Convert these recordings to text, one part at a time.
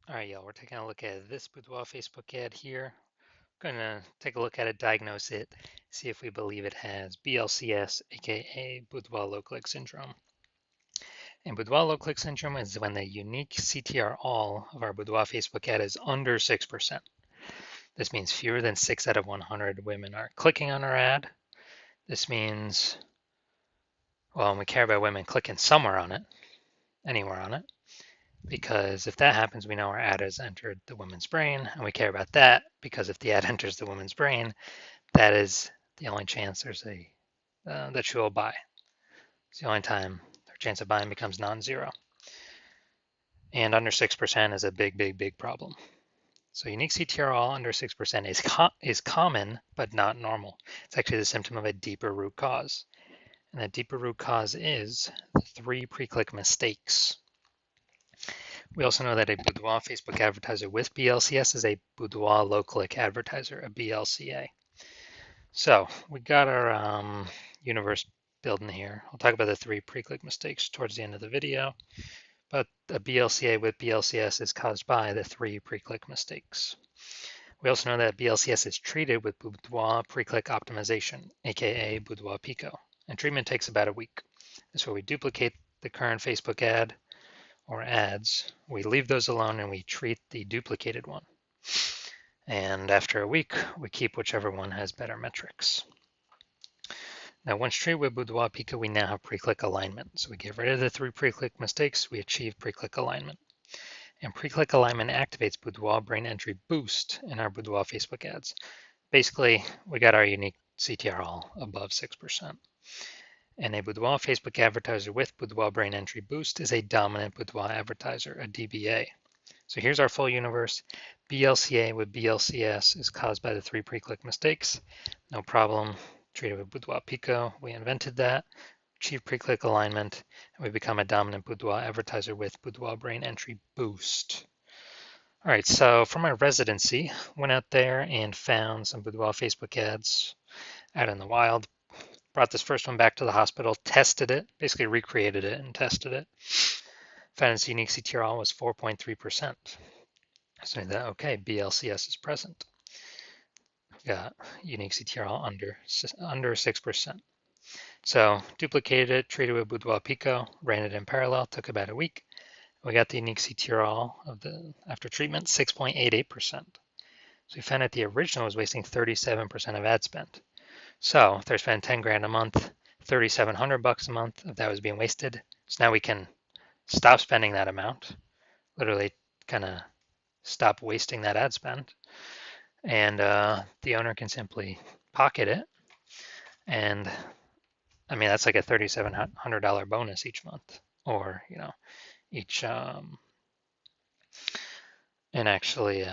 All right, y'all, we're taking a look at this Boudoir Facebook ad here. Going to take a look at it, diagnose it, see if we believe it has BLCS, aka Boudoir low click syndrome. And Boudoir low click syndrome is when the unique CTR all of our Boudoir Facebook ad is under 6%. This means fewer than 6 out of 100 women are clicking on our ad. This means, well, we care about women clicking somewhere on it, anywhere on it. Because if that happens, we know our ad has entered the woman's brain, and we care about that because if the ad enters the woman's brain, that is the only chance there's that she will buy. It's the only time her chance of buying becomes non-zero. And under 6% is a big, big, big problem. So unique CTR all under 6% is common, but not normal. It's actually the symptom of a deeper root cause. And that deeper root cause is the 3 pre-click mistakes. We also know that a Boudoir Facebook advertiser with BLCS is a Boudoir low-click advertiser, a BLCA. So we got our universe building here. I'll talk about the 3 pre-click mistakes towards the end of the video, but a BLCA with BLCS is caused by the 3 pre-click mistakes. We also know that BLCS is treated with Boudoir pre-click optimization, aka Boudoir Pico, and treatment takes about a week. That's where we duplicate the current Facebook ad or ads, we leave those alone and we treat the duplicated one. And after a week, we keep whichever one has better metrics. Now, once treated with Boudoir Pico, we now have pre-click alignment. So we get rid of the 3 pre-click mistakes, we achieve pre-click alignment. And pre-click alignment activates Boudoir brain entry boost in our Boudoir Facebook ads. Basically, we got our unique CTR all above 6%. And a Boudoir Facebook advertiser with Boudoir brain entry boost is a dominant Boudoir advertiser, a DBA. So here's our full universe. BLCA with BLCS is caused by the 3 pre-click mistakes. No problem. Treated with Boudoir Pico. We invented that. Achieve pre-click alignment. And we become a dominant Boudoir advertiser with Boudoir brain entry boost. All right, so for my residency, went out there and found some Boudoir Facebook ads out in the wild. Brought this first one back to the hospital, tested it, basically recreated it and tested it. Found its unique CTR was 4.3%. So that, okay, BLCS is present. Got unique CTR under 6%. So duplicated it, treated with Boudoir Pico, ran it in parallel, took about a week. We got the unique CTR of the after treatment, 6.88%. So we found that the original was wasting 37% of ad spend. So if they're spending 10 grand a month, 3,700 bucks a month of that was being wasted. So now we can stop spending that amount, literally kind of stop wasting that ad spend. And the owner can simply pocket it. And I mean, that's like a $3,700 bonus each month, or, each, and actually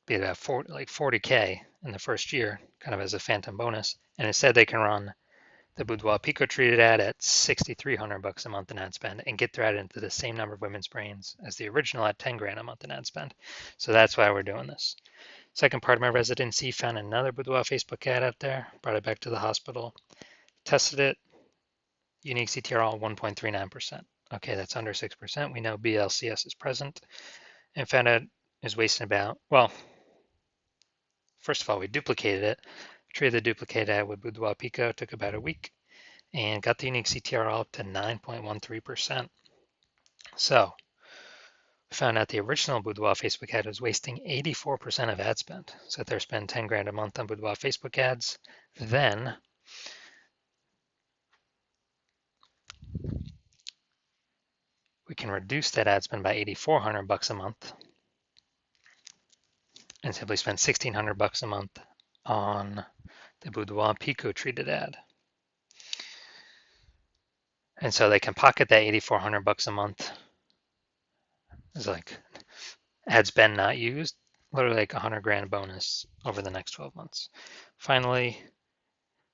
be about 40K in the first year, kind of as a phantom bonus. And instead, they can run the Boudoir Pico treated ad at 6,300 bucks a month in ad spend and get their ad into the same number of women's brains as the original at 10 grand a month in ad spend. So that's why we're doing this. Second part of my residency, found another Boudoir Facebook ad out there, brought it back to the hospital, tested it, unique CTR all 1.39%. Okay, that's under 6%. We know BLCS is present, and found out is wasting about, well, first of all, we duplicated it, treated the duplicated ad with Boudoir Pico, took about a week, and got the unique CTR all up to 9.13%. So we found out the original Boudoir Facebook ad was wasting 84% of ad spend. So if they're spending 10 grand a month on Boudoir Facebook ads, then we can reduce that ad spend by 8,400 bucks a month and simply spend 1,600 bucks a month on the Boudoir Pico treated ad. And so they can pocket that 8,400 bucks a month. It's like ad spend not used, literally like 100 grand bonus over the next 12 months. Finally,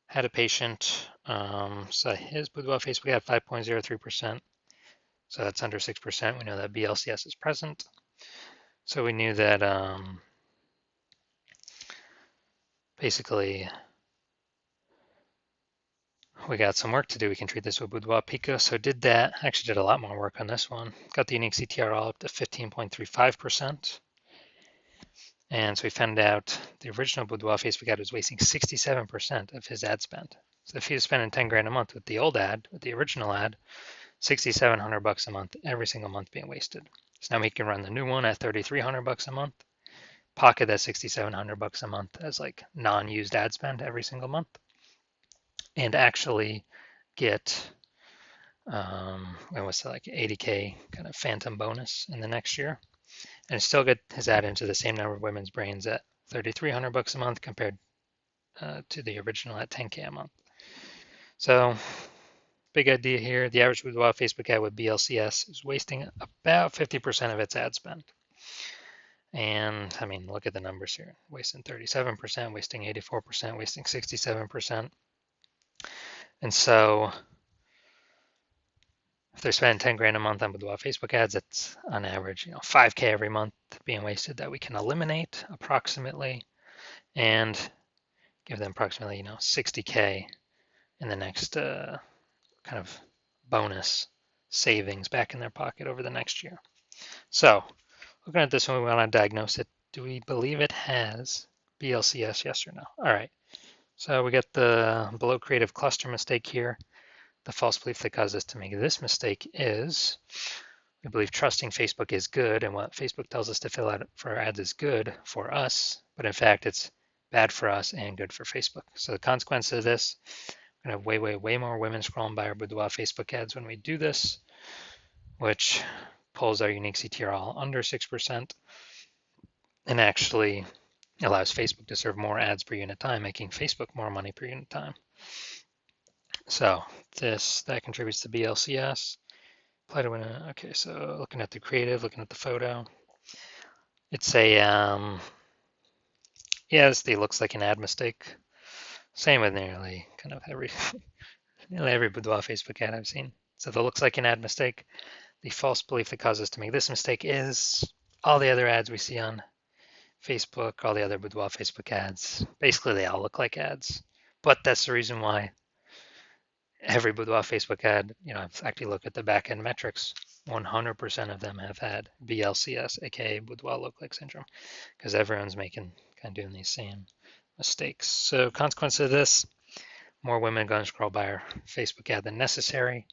had a patient, so his Boudoir Facebook had 5.03%. So that's under 6%. We know that BLCS is present. So we knew that basically, we got some work to do. We can treat this with Boudoir Pico. So did that. Actually did a lot more work on this one. Got the unique CTR all up to 15.35%. And so we found out the original Boudoir Facebook ad was wasting 67% of his ad spend. So if he was spending 10 grand a month with the old ad, with the original ad, 6,700 bucks a month, every single month being wasted. So now we can run the new one at 3,300 bucks a month, pocket that 6,700 bucks a month as like non-used ad spend every single month, and actually get what's that, like 80K kind of phantom bonus in the next year, and still get his ad into the same number of women's brains at 3,300 bucks a month compared to the original at 10K a month. So big idea here. The average Boudoir Facebook ad with BLCS is wasting about 50% of its ad spend. And I mean, look at the numbers here. Wasting 37%, wasting 84%, wasting 67%. And so if they're spending 10 grand a month on Boudoir Facebook ads, it's on average, 5K every month being wasted that we can eliminate approximately and give them approximately, 60K in the next kind of bonus savings back in their pocket over the next year. So looking at this one, we want to diagnose it. Do we believe it has BLCS, yes or no? All right. So we get the below creative cluster mistake here. The false belief that caused us to make this mistake is we believe trusting Facebook is good, and what Facebook tells us to fill out for our ads is good for us, but in fact it's bad for us and good for Facebook. So the consequence of this, we're gonna have way more women scrolling by our Boudoir Facebook ads when we do this, which pulls our unique CTR all under 6% and actually allows Facebook to serve more ads per unit time, making Facebook more money per unit time. So that contributes to BLCS. Okay, so looking at the creative, looking at the photo, it's a yes, it looks like an ad mistake. Same with nearly kind of every Boudoir Facebook ad I've seen. So that looks like an ad mistake. The false belief that caused us to make this mistake is all the other ads we see on Facebook, all the other Boudoir Facebook ads. Basically, they all look like ads. But that's the reason why every Boudoir Facebook ad, I've actually looked at the back-end metrics. 100% of them have had BLCS, aka Boudoir lookalike syndrome, because everyone's kind of doing these same mistakes. So consequence of this, more women are going to scroll by our Facebook ad than necessary,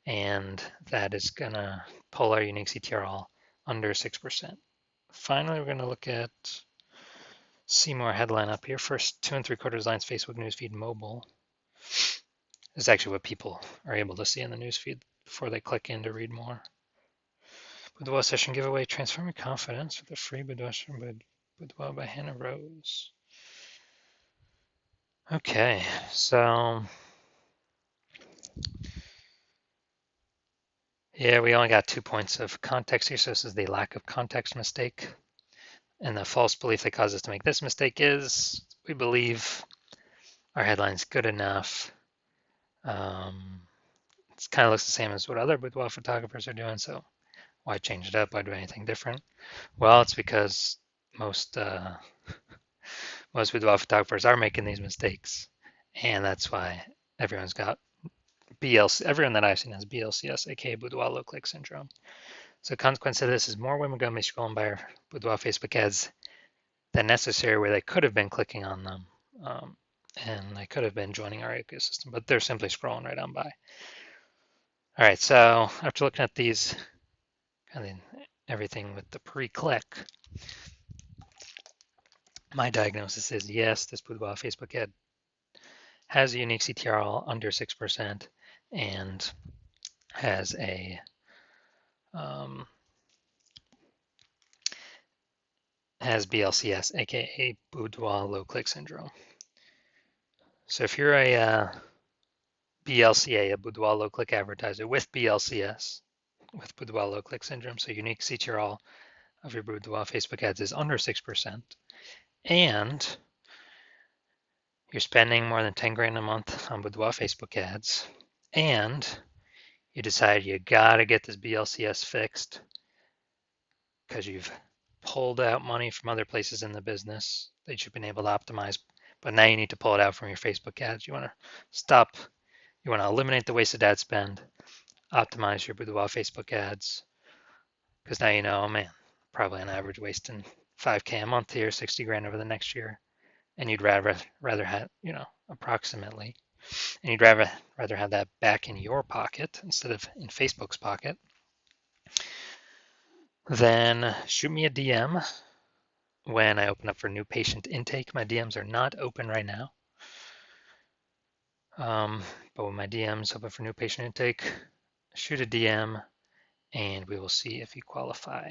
and that is going to pull our unique CTR all under 6%. Finally, we're going to look at see more headline up here. First 2 3/4 lines Facebook newsfeed mobile. This is actually what people are able to see in the newsfeed before they click in to read more. Boudoir session giveaway, transform your confidence with a free Boudoir by Hannah Rose. Okay, so yeah, we only got 2 points of context here, so this is the lack of context mistake. And the false belief that caused us to make this mistake is we believe our headline's good enough. It kind of looks the same as what other boudoir photographers are doing, so why change it up? Why do anything different? Well, it's because most boudoir photographers are making these mistakes, and that's why everyone's got everyone that I've seen has BLCS, aka Boudoir lookalike syndrome. So consequence of this is more women going to be scrolling by our Boudoir Facebook ads than necessary, where they could have been clicking on them, and they could have been joining our ecosystem, but they're simply scrolling right on by. All right, so after looking at these, kind of everything with the pre-click, my diagnosis is yes, this Boudoir Facebook ad has a unique CTR all under 6% and has a has BLCS, aka Boudoir low click syndrome. So if you're a BLCA, a Boudoir low click advertiser with BLCS, with Boudoir low click syndrome, so unique CTR all of your Boudoir Facebook ads is under 6%, and you're spending more than 10 grand a month on Boudoir Facebook ads, and you decide you gotta get this BLCS fixed because you've pulled out money from other places in the business that you've been able to optimize, but now you need to pull it out from your Facebook ads. You want to stop You want to eliminate the wasted ad spend, optimize your Boudoir Facebook ads, because now you know, oh man, probably on average wasting 5K a month here, 60 grand over the next year, and you'd rather have, approximately, and you'd rather have that back in your pocket instead of in Facebook's pocket. Then shoot me a DM when I open up for new patient intake. My DMs are not open right now. But when my DMs open for new patient intake, shoot a DM and we will see if you qualify.